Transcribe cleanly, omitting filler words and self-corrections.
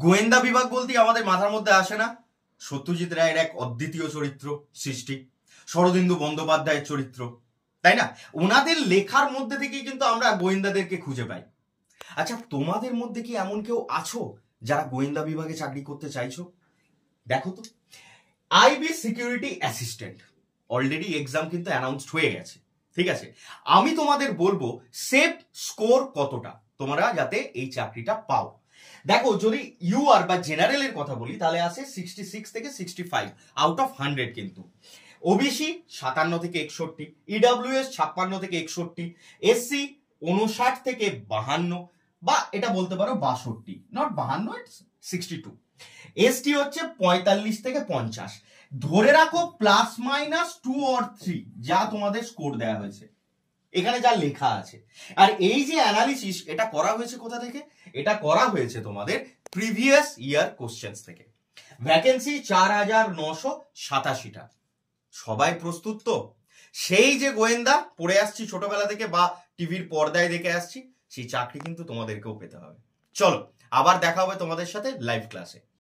গোয়েন্দা বিভাগ বলতে আমাদের মাথার মধ্যে আসে না সত্যজিৎ রায়ের এক অদ্বিতীয় চরিত্র সৃষ্টি, শরদিন্দু বন্দ্যোপাধ্যায়ের চরিত্র, তাই না? ওনাদের লেখার মধ্যে থেকেই কিন্তু আমরা গোয়েন্দাদেরকে খুঁজে পাই। আচ্ছা, তোমাদের মধ্যে কি এমন কেউ আছো যারা গোয়েন্দা বিভাগে চাকরি করতে চাইছো? দেখো তো, IB security assistant already exam কিন্তু অ্যানাউন্সড হয়ে গেছে, ঠিক আছে? আমি তোমাদের বলবো সেফ স্কোর কতটা তোমরা যাতে এই চাকরিটা পাও। দেখো, যদি ইউআর বা জেনারেলের কথা বলি তাহলে আছে 66 থেকে 65 আউট অফ 100 কিন্তু। ওবিসি 57 থেকে 61, ইডব্লিউএস 56 থেকে 61, এসসি 59 থেকে 52, বা এটা বলতে পারো 62, নট 52, ইটস 62। এসটি হচ্ছে 45 থেকে 50। ধরে রাখো প্লাস মাইনাস 2 অর 3 যা তোমাদের স্কোর দেওয়া হয়েছে, এখানে যা লেখা আছে। আর এই যে অ্যানালিসিস, এটা করা হয়েছে কোথা থেকে? এটা করা হয়েছে তোমাদের প্রিভিয়াস ইয়ার কোশ্চেন্স থেকে। ভ্যাকেন্সি 4987টা। সবাই প্রস্তুত তো? সেই যে গোয়েন্দা পড়ে আসছি ছোটবেলা থেকে বা টিভির পর্দায় দেখে আসছি, সেই চাকরি কিন্তু তোমাদেরকেও পেতে হবে। চলো, আবার দেখা হবে তোমাদের সাথে লাইভ ক্লাসে।